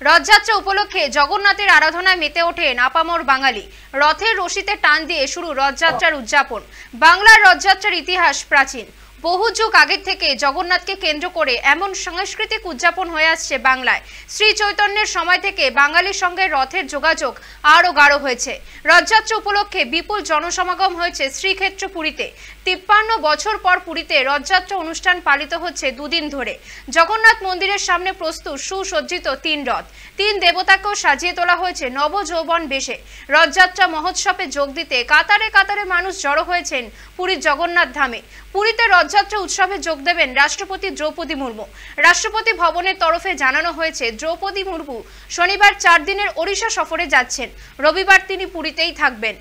রথযাত্রা উপলক্ষে জগন্নাথের আরাধনায় মেতে ওঠেন আপামর বাঙালি। রথের রশিতে টান দিয়ে শুরু রথযাত্রার উদযাপন। বাংলার রথযাত্রার ইতিহাস প্রাচীন। বহু যুগ আগে থেকে জগন্নাথকে কেন্দ্র করে এমন সাংস্কৃতিক উদযাপন হয়ে আসছে বাংলায়। শ্রী চৈতন্যের সময় থেকে বাঙালির সঙ্গে রথের যোগাযোগ আরও গাঢ় হয়েছে। রথযাত্রা উপলক্ষে বিপুল জনসমাগম হয়েছে শ্রীক্ষেত্র পুরীতে। 53 বছর পর পুরীতে রথযাত্রা অনুষ্ঠান পালিত হচ্ছে দুদিন ধরে। জগন্নাথ মন্দিরের সামনে প্রস্তুত সুসজ্জিত 3 রথ। 3 দেবতাকেও সাজিয়ে তোলা হয়েছে নবযৌবন বেশে। রথযাত্রা মহোৎসবে যোগ দিতে কাতারে কাতারে মানুষ জড়ো হয়েছেন পুরীর জগন্নাথ ধামে। পুরীতে রথযাত্রা উৎসবে যোগ দেবেন রাষ্ট্রপতি দ্রৌপদী মুর্মু। রাষ্ট্রপতি ভবনের তরফে জানানো হয়েছে দ্রৌপদী মুর্মু শনিবার 4 দিনের ওড়িশা সফরে যাচ্ছেন। রবিবার তিনি পুরীতেই থাকবেন।